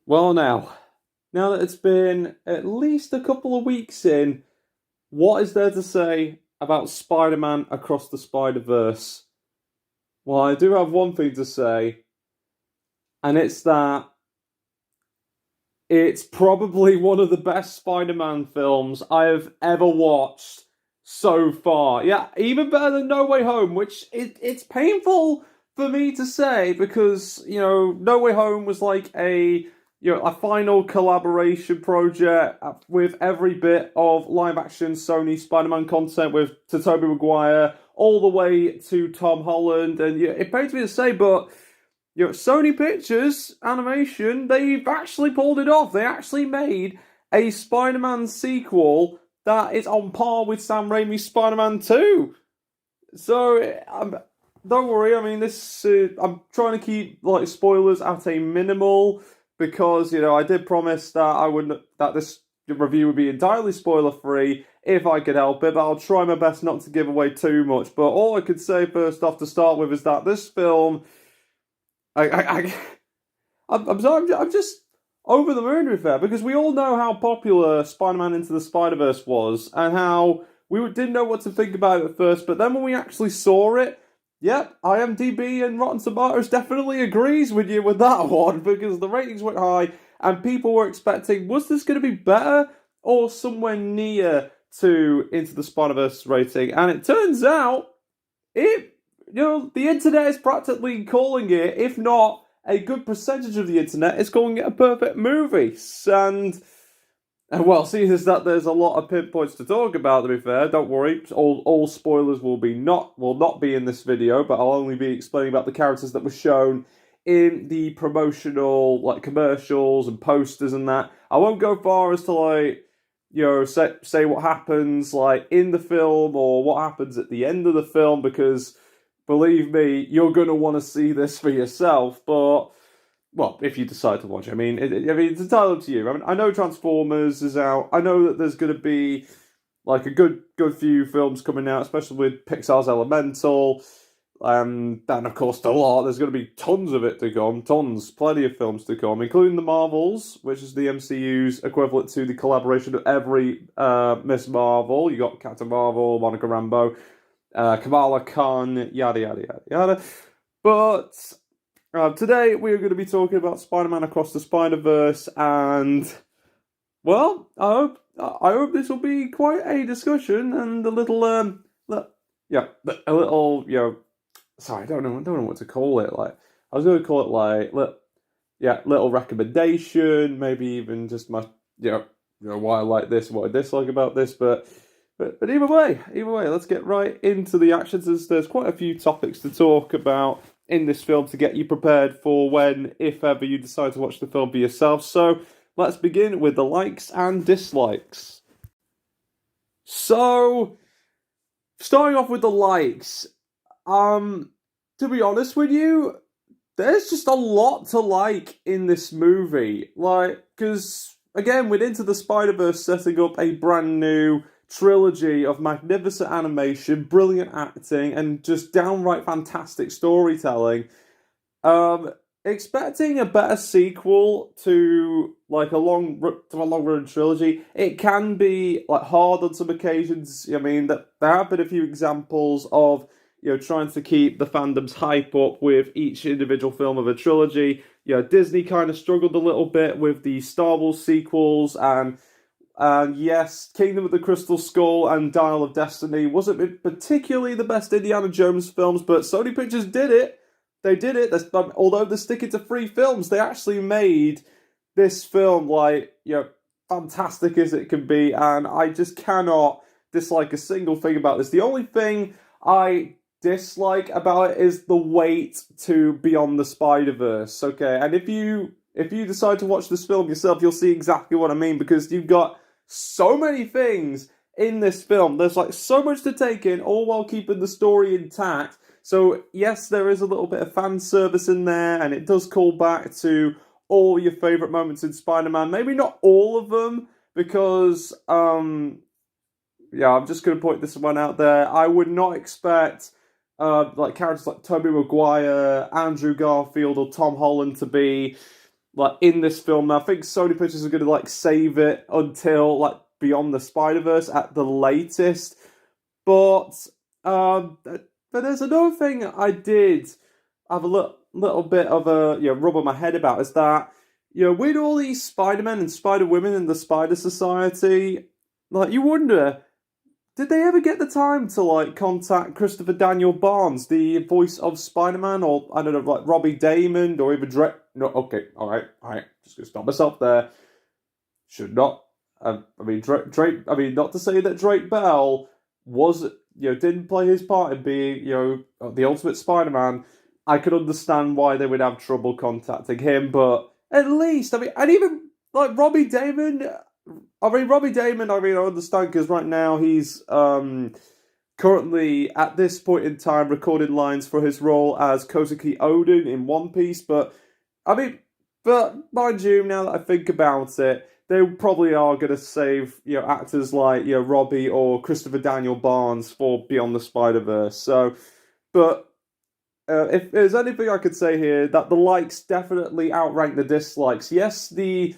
Well, now that it's been at least a couple of weeks in, what is there to say about Spider-Man Across the Spider-Verse? Well, I do have one thing to say, and it's that it's probably one of the best Spider-Man films I have ever watched so far. Yeah, even better than No Way Home, which it's painful for me to say because, No Way Home was like a final collaboration project with every bit of live action Sony Spider-Man content with to Tobey Maguire all the way to Tom Holland, and it pains me to say, but Sony Pictures Animation, they've actually pulled it off. They actually made a Spider-Man sequel that is on par with Sam Raimi's Spider-Man 2. So, don't worry. I mean, this I'm trying to keep like spoilers at a minimal because I did promise that I wouldn't that this review would be entirely spoiler free if I could help it. But I'll try my best not to give away too much. But all I could say first off to start with is that this film I'm sorry, I'm just over the moon with that because we all know how popular Spider-Man Into the Spider-Verse was and how we didn't know what to think about it at first, but then when we actually saw it, yep, IMDb and Rotten Tomatoes definitely agrees with you with that one because the ratings went high and people were expecting, was this going to be better or somewhere near to Into the Spider-Verse rating? And it turns out the internet is practically calling it, if not a good percentage of the internet, is calling it a perfect movie. And well, seeing as that there's a lot of pinpoints to talk about, to be fair, don't worry, all spoilers will not be in this video, but I'll only be explaining about the characters that were shown in the promotional commercials and posters and that. I won't go far as to say what happens in the film or what happens at the end of the film because believe me, you're going to want to see this for yourself, but, well, if you decide to watch it. I mean, it's entirely up to you. I mean, I know Transformers is out. I know that there's going to be, a good few films coming out, especially with Pixar's Elemental, and of course, the lot. There's going to be tons of it to come, plenty of films to come, including the Marvels, which is the MCU's equivalent to the collaboration of every Miss Marvel. You got Captain Marvel, Monica Rambeau, Kamala Khan, yada yada yada yada. But today we are going to be talking about Spider-Man Across the Spider-Verse, and well, I hope this will be quite a discussion and a little sorry, I don't know what to call it. I was going to call it little recommendation, maybe even just my why I like this, what I dislike about this, but either way, let's get right into the action. There's quite a few topics to talk about in this film to get you prepared for when, if ever, you decide to watch the film for yourself. So let's begin with the likes and dislikes. So, starting off with the likes, to be honest with you, there's just a lot to like in this movie. Because, again, with Into the Spider-Verse setting up a brand new trilogy of magnificent animation, brilliant acting, and just downright fantastic storytelling. Expecting a better sequel to a long run trilogy, it can be hard on some occasions. I mean, that there have been a few examples of trying to keep the fandom's hype up with each individual film of a trilogy. Disney kind of struggled a little bit with the Star Wars sequels, and yes, Kingdom of the Crystal Skull and Dial of Destiny wasn't particularly the best Indiana Jones films, but Sony Pictures did it. They did it. Although they're sticking to 3 films, they actually made this film fantastic as it can be, and I just cannot dislike a single thing about this. The only thing I dislike about it is the wait to Beyond the Spider-Verse. Okay, and if you decide to watch this film yourself, you'll see exactly what I mean, because you've got so many things in this film. There's so much to take in, all while keeping the story intact. So yes, there is a little bit of fan service in there, and it does call back to all your favourite moments in Spider-Man. Maybe not all of them, because I'm just going to point this one out there. I would not expect characters like Tobey Maguire, Andrew Garfield, or Tom Holland to be like in this film. I think Sony Pictures are going to like save it until like Beyond the Spider-Verse at the latest. But there's another thing I did have a little bit of a rub on my head about, is that with all these Spider-Men and Spider-Women in the Spider Society, like you wonder, did they ever get the time to like contact Christopher Daniel Barnes, the voice of Spider-Man, or I don't know, like Robbie Damon, or even Drake? No, okay, all right, just gonna stop myself there. Should not. I mean, Drake. I mean, not to say that Drake Bell was didn't play his part in being the Ultimate Spider-Man. I could understand why they would have trouble contacting him, but at least I mean, and even like Robbie Damon. I understand, because right now he's currently, at this point in time, recording lines for his role as Kozuki Odin in One Piece, but mind you, now that I think about it, they probably are going to save, actors like, Robbie or Christopher Daniel Barnes for Beyond the Spider-Verse, so, but if there's anything I could say here, that the likes definitely outrank the dislikes. Yes, the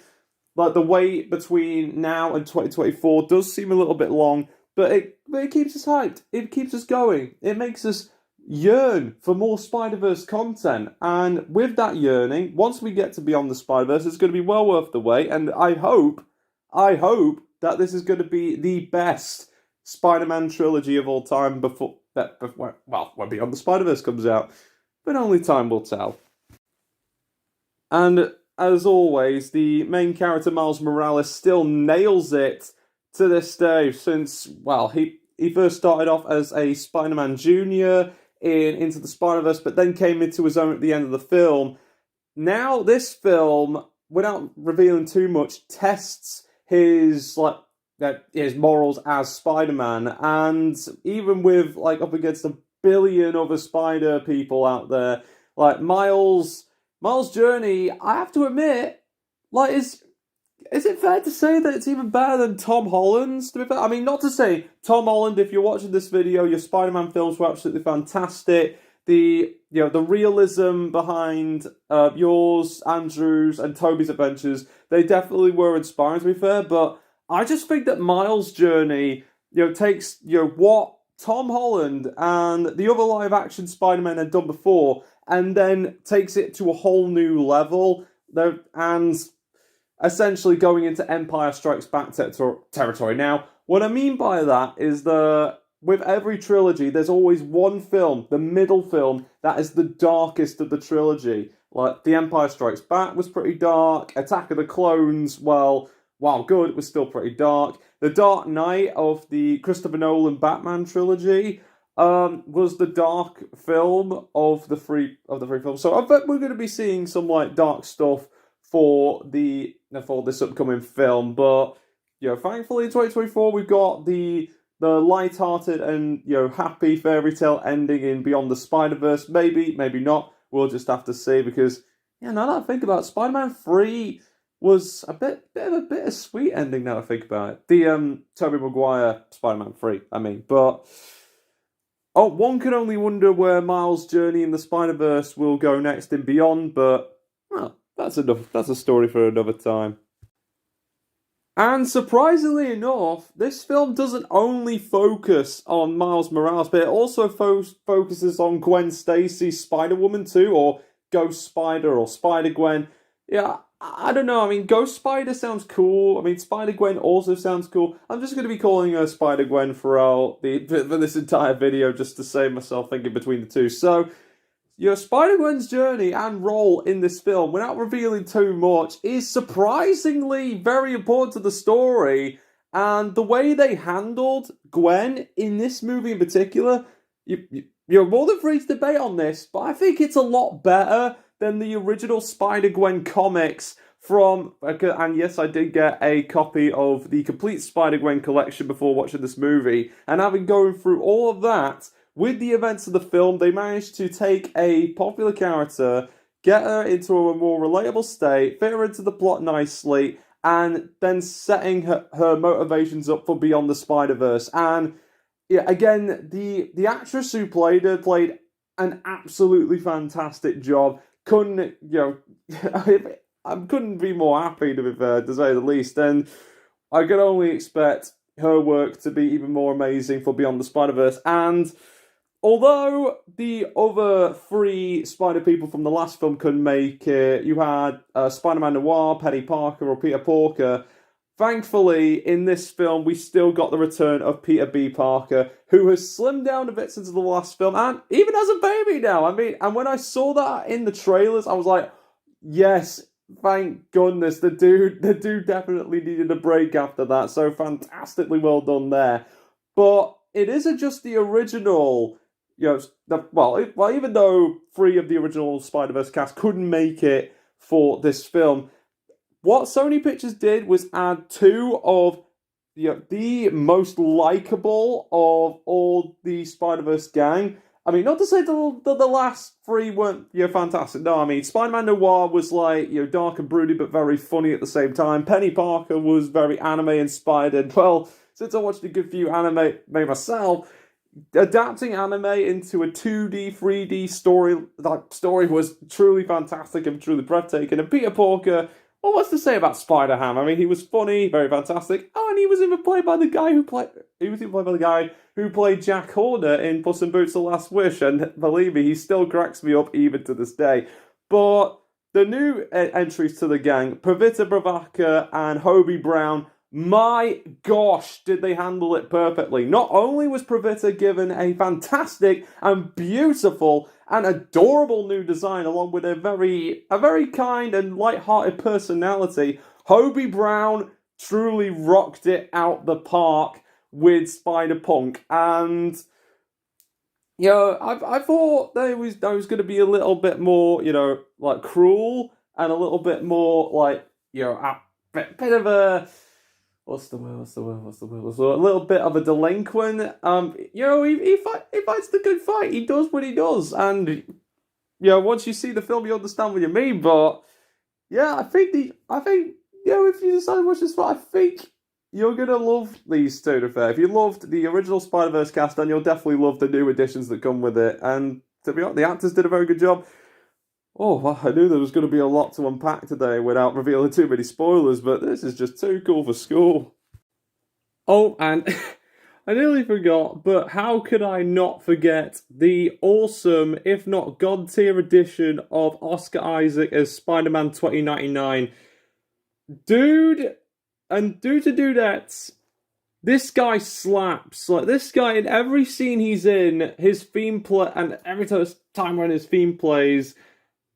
wait between now and 2024 does seem a little bit long, but it keeps us hyped. It keeps us going. It makes us yearn for more Spider-Verse content. And with that yearning, once we get to Beyond the Spider-Verse, it's going to be well worth the wait. And I hope that this is going to be the best Spider-Man trilogy of all time when Beyond the Spider-Verse comes out. But only time will tell. And as always, the main character, Miles Morales, still nails it to this day, since, well, he first started off as a Spider-Man Jr. in Into the Spider-Verse, but then came into his own at the end of the film. Now, this film, without revealing too much, tests his morals as Spider-Man, and even with, like, up against a billion other Spider people out there, like, Miles' journey, I have to admit, like, is it fair to say that it's even better than Tom Holland's, to be fair? I mean, not to say, Tom Holland, if you're watching this video, your Spider-Man films were absolutely fantastic. The realism behind yours, Andrew's, and Toby's adventures, they definitely were inspiring, to be fair, but I just think that Miles' journey, takes, what Tom Holland and the other live-action Spider-Man had done before, and then takes it to a whole new level, and essentially going into Empire Strikes Back territory. Now, what I mean by that is that with every trilogy, there's always one film, the middle film, that is the darkest of the trilogy. Like, The Empire Strikes Back was pretty dark, Attack of the Clones, well, while good, it was still pretty dark. The Dark Knight of the Christopher Nolan Batman trilogy was the dark film of the three films. So I bet we're going to be seeing some like dark stuff for this upcoming film. But thankfully in 2024 we've got the light-hearted and happy fairy tale ending in Beyond the Spider-Verse. Maybe not. We'll just have to see, because now that I think about it, Spider-Man 3 was a bit of a bittersweet ending. Now I think about it. The Tobey Maguire Spider-Man 3. I mean, but. Oh, one can only wonder where Miles' journey in the Spider-Verse will go next in Beyond, but, well, that's enough. That's a story for another time. And surprisingly enough, this film doesn't only focus on Miles Morales, but it also focuses on Gwen Stacy's Spider-Woman 2, or Ghost Spider, or Spider-Gwen. Yeah, I don't know. I mean, Ghost Spider sounds cool. I mean, Spider-Gwen also sounds cool. I'm just going to be calling her Spider-Gwen for this entire video, just to save myself thinking between the two. So, Spider-Gwen's journey and role in this film, without revealing too much, is surprisingly very important to the story. And the way they handled Gwen in this movie in particular, you're more than free to debate on this, but I think it's a lot better than the original Spider-Gwen comics from, and yes, I did get a copy of the complete Spider-Gwen collection before watching this movie, and having gone through all of that, with the events of the film, they managed to take a popular character, get her into a more relatable state, fit her into the plot nicely, and then setting her motivations up for Beyond the Spider-Verse. And yeah, again, the actress who played her played an absolutely fantastic job. Couldn't, I couldn't be more happy, to be fair, to say the least. And I can only expect her work to be even more amazing for Beyond the Spider-Verse. And although the other three Spider people from the last film couldn't make it, you had Spider-Man Noir, Penny Parker, or Peter Porker. Thankfully, in this film, we still got the return of Peter B. Parker, who has slimmed down a bit since the last film, and even has a baby now. I mean, and when I saw that in the trailers, I was like, yes, thank goodness. The dude definitely needed a break after that, so fantastically well done there. But it isn't just the original, even though three of the original Spider-Verse cast couldn't make it for this film, what Sony Pictures did was add two of the most likable of all the Spider-Verse gang. I mean, not to say the last three weren't fantastic. No, I mean, Spider-Man Noir was like dark and broody but very funny at the same time. Penny Parker was very anime inspired, and well, since I watched a good few anime myself, adapting anime into a 2D, 3D story, that story was truly fantastic and truly breathtaking. And Peter Porker, well, what's to say about Spider-Ham? I mean, he was funny, very fantastic. Oh, and he was even played by the guy who played Jack Horner in Puss in Boots: The Last Wish, and believe me, he still cracks me up even to this day. But the new entries to the gang, Pravita Bravaka and Hobie Brown, my gosh, did they handle it perfectly. Not only was Pravita given a fantastic and beautiful and adorable new design along with a very kind and light-hearted personality, Hobie Brown truly rocked it out the park with Spider-Punk. And I thought that was going to be a little bit more, like cruel and a little bit more like, a bit of a... What's the word? A little bit of a delinquent. He fights the good fight. He does what he does, and once you see the film, you understand what you mean. But yeah, I think if you decide to watch this film, I think you're gonna love these two. To fair, if you loved the original Spider-Verse cast, then you'll definitely love the new additions that come with it. And to be honest, the actors did a very good job. Oh, well, I knew there was going to be a lot to unpack today without revealing too many spoilers, but this is just too cool for school. Oh, and I nearly forgot, but how could I not forget the awesome, if not God-tier edition of Oscar Isaac as Spider-Man 2099? Dude, and due to dudettes, this guy slaps. Like, this guy, in every scene he's in, his theme play, and every time when his theme plays,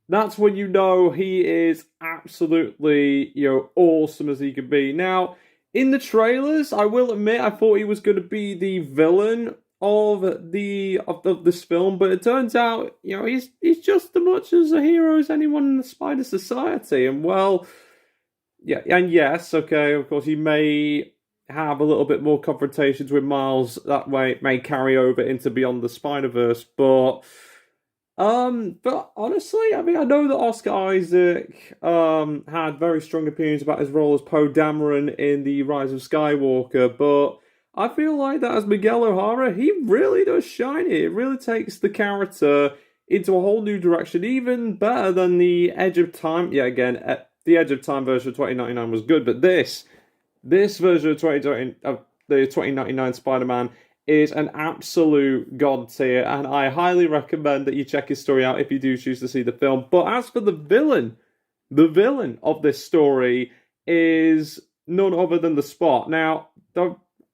that's when you know he is absolutely, awesome as he can be. Now, in the trailers, I will admit, I thought he was going to be the villain of this film, but it turns out, he's just as much as a hero as anyone in the Spider Society. And well, yeah, and yes, okay, of course, he may have a little bit more confrontations with Miles. That way, it may carry over into Beyond the Spider-Verse, but honestly, I mean, I know that Oscar Isaac had very strong opinions about his role as Poe Dameron in The Rise of Skywalker, but I feel like that as Miguel O'Hara, he really does shine it. It really takes the character into a whole new direction, even better than the Edge of Time. Yeah, again, the Edge of Time version of 2099 was good, but this version of the 2099 Spider-Man is an absolute god tier, and I highly recommend that you check his story out if you do choose to see the film. But as for the villain of this story is none other than the Spot. Now,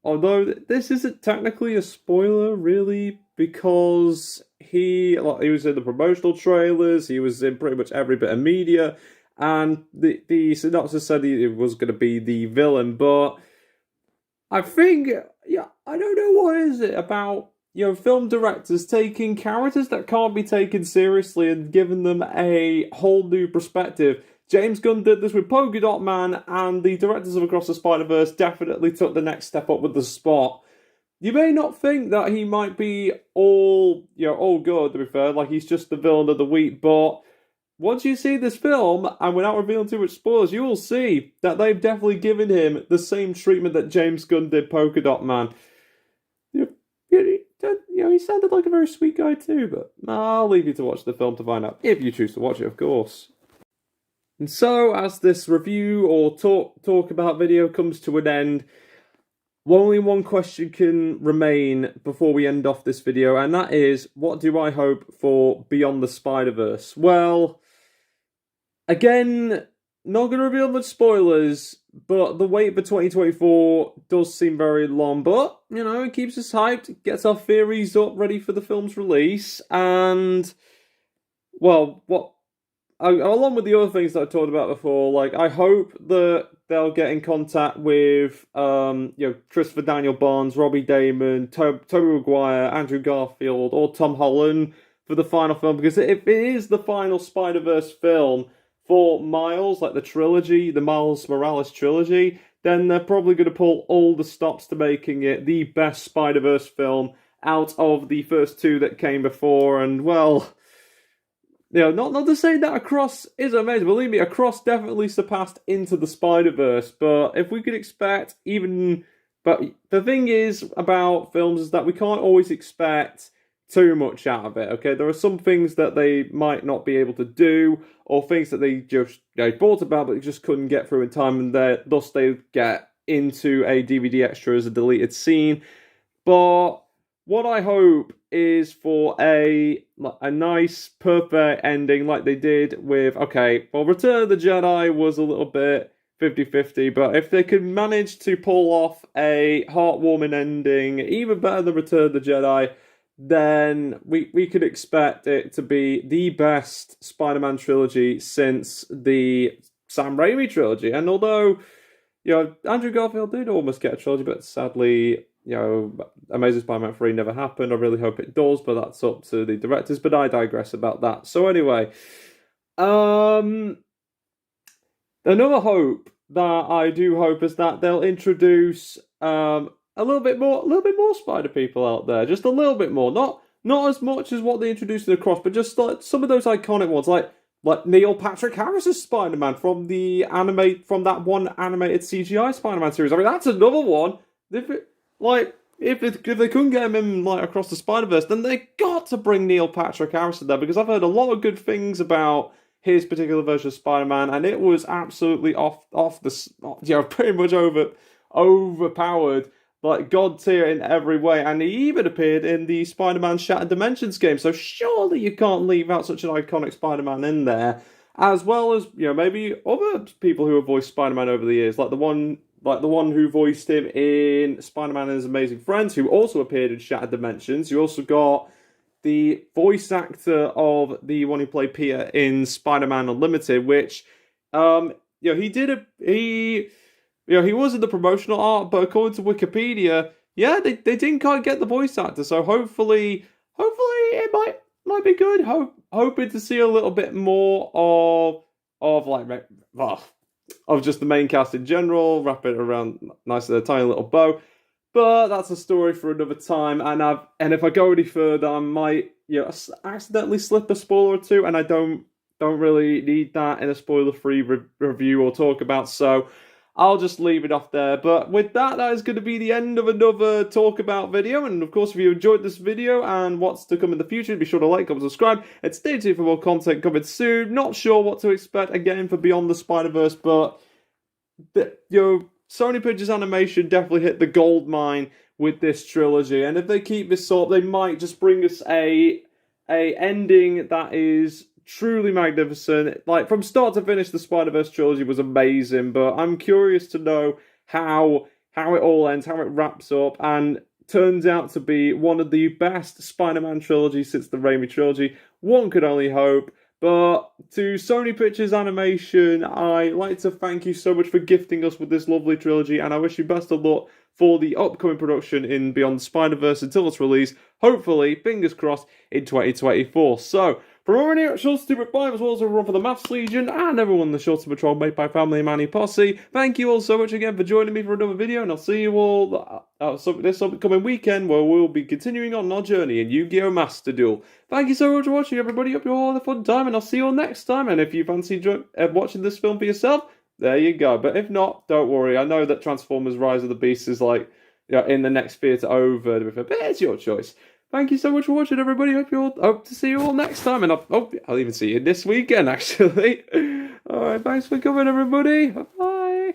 although this isn't technically a spoiler, really, because he was in the promotional trailers, he was in pretty much every bit of media, and the synopsis said he was going to be the villain, but I think, I don't know what is it about, film directors taking characters that can't be taken seriously and giving them a whole new perspective. James Gunn did this with Polka Dot Man, and the directors of Across the Spider-Verse definitely took the next step up with the Spot. You may not think that he might be all good, to be fair, like he's just the villain of the week, but once you see this film, and without revealing too much spoilers, you will see that they've definitely given him the same treatment that James Gunn did Polka Dot Man. He sounded like a very sweet guy too, but I'll leave you to watch the film to find out, if you choose to watch it, of course. And so, as this review or talk about video comes to an end, only one question can remain before we end off this video, and that is, what do I hope for Beyond the Spider-Verse? Well, again, not going to reveal much spoilers, but the wait for 2024 does seem very long, but, you know, it keeps us hyped, gets our theories up, ready for the film's release, and, well, along with the other things that I talked about before, like, I hope that they'll get in contact with, Christopher Daniel Barnes, Robbie Damon, Tobey Maguire, Andrew Garfield, or Tom Holland for the final film, because if it is the final Spider-Verse film for Miles, like the trilogy, the Miles Morales trilogy, then they're probably going to pull all the stops to making it the best Spider-Verse film out of the first two that came before, and, well, you know, not to say that Across is amazing. Believe me, Across definitely surpassed Into the Spider-Verse. But if we could expect but the thing is about films is that we can't always expect too much out of it. Okay, there are some things that they might not be able to do, or things that they just thought about but they just couldn't get through in time, and thus they get into a DVD extra as a deleted scene. But what I hope is for a nice, perfect ending like they did with, Return of the Jedi was a little bit 50-50, but if they could manage to pull off a heartwarming ending, even better than Return of the Jedi, then we could expect it to be the best Spider-Man trilogy since the Sam Raimi trilogy. And although, Andrew Garfield did almost get a trilogy, but sadly, Amazing Spider-Man 3 never happened. I really hope it does, but that's up to the directors. But I digress about that. So anyway, another hope that I do hope is that they'll introduce a little bit more Spider people out there, just a little bit more. Not as much as what they introduced in Across, but just like some of those iconic ones, like Neil Patrick Harris's Spider-Man from that one animated CGI Spider-Man series. I mean, that's another one. If they couldn't get him in Across the Spider-Verse, then they got to bring Neil Patrick Harris in there, because I've heard a lot of good things about his particular version of Spider-Man, and it was absolutely pretty much overpowered, God tier in every way, and he even appeared in the Spider-Man Shattered Dimensions game. So surely you can't leave out such an iconic Spider-Man in there, as well as maybe other people who have voiced Spider-Man over the years, like the one who voiced him in Spider-Man and His Amazing Friends, who also appeared in Shattered Dimensions. You also got the voice actor of the one who played Peter in Spider-Man Unlimited, which, he was in the promotional art, but according to Wikipedia, they didn't quite get the voice actor. So hopefully it might be good. Hoping to see a little bit more of just the main cast in general, wrap it around nice with a tiny little bow. But that's a story for another time. And if I go any further, I might accidentally slip a spoiler or two, and I don't really need that in a spoiler-free review or talk about. So I'll just leave it off there. But with that is going to be the end of another Talk About video. And of course, if you enjoyed this video and what's to come in the future, be sure to like, comment, subscribe, and stay tuned for more content coming soon. Not sure what to expect again for Beyond the Spider-Verse, but Sony Pictures Animation definitely hit the gold mine with this trilogy. And if they keep this up, they might just bring us a ending that is truly magnificent. From start to finish, the Spider-Verse trilogy was amazing, but I'm curious to know how it all ends, how it wraps up, and turns out to be one of the best Spider-Man trilogies since the Raimi trilogy. One could only hope. But to Sony Pictures Animation, I'd like to thank you so much for gifting us with this lovely trilogy, and I wish you best of luck for the upcoming production in Beyond the Spider-Verse until its release, hopefully, fingers crossed, in 2024. So, from everyone here at Seanster 2.5, as well as everyone for the Maths Legion, and everyone in the Shorter Patrol made by Family Manny Posse, thank you all so much again for joining me for another video, and I'll see you all this upcoming weekend, where we'll be continuing on our journey in Yu-Gi-Oh! Master Duel. Thank you so much for watching, everybody. Hope you all had a fun time, and I'll see you all next time. And if you fancy watching this film for yourself, there you go. But if not, don't worry. I know that Transformers Rise of the Beast is in the next theatre over, but it's your choice. thank you so much for watching, everybody. Hope to see you all next time, and I'll even see you this weekend, actually. All right, thanks for coming, everybody. Bye.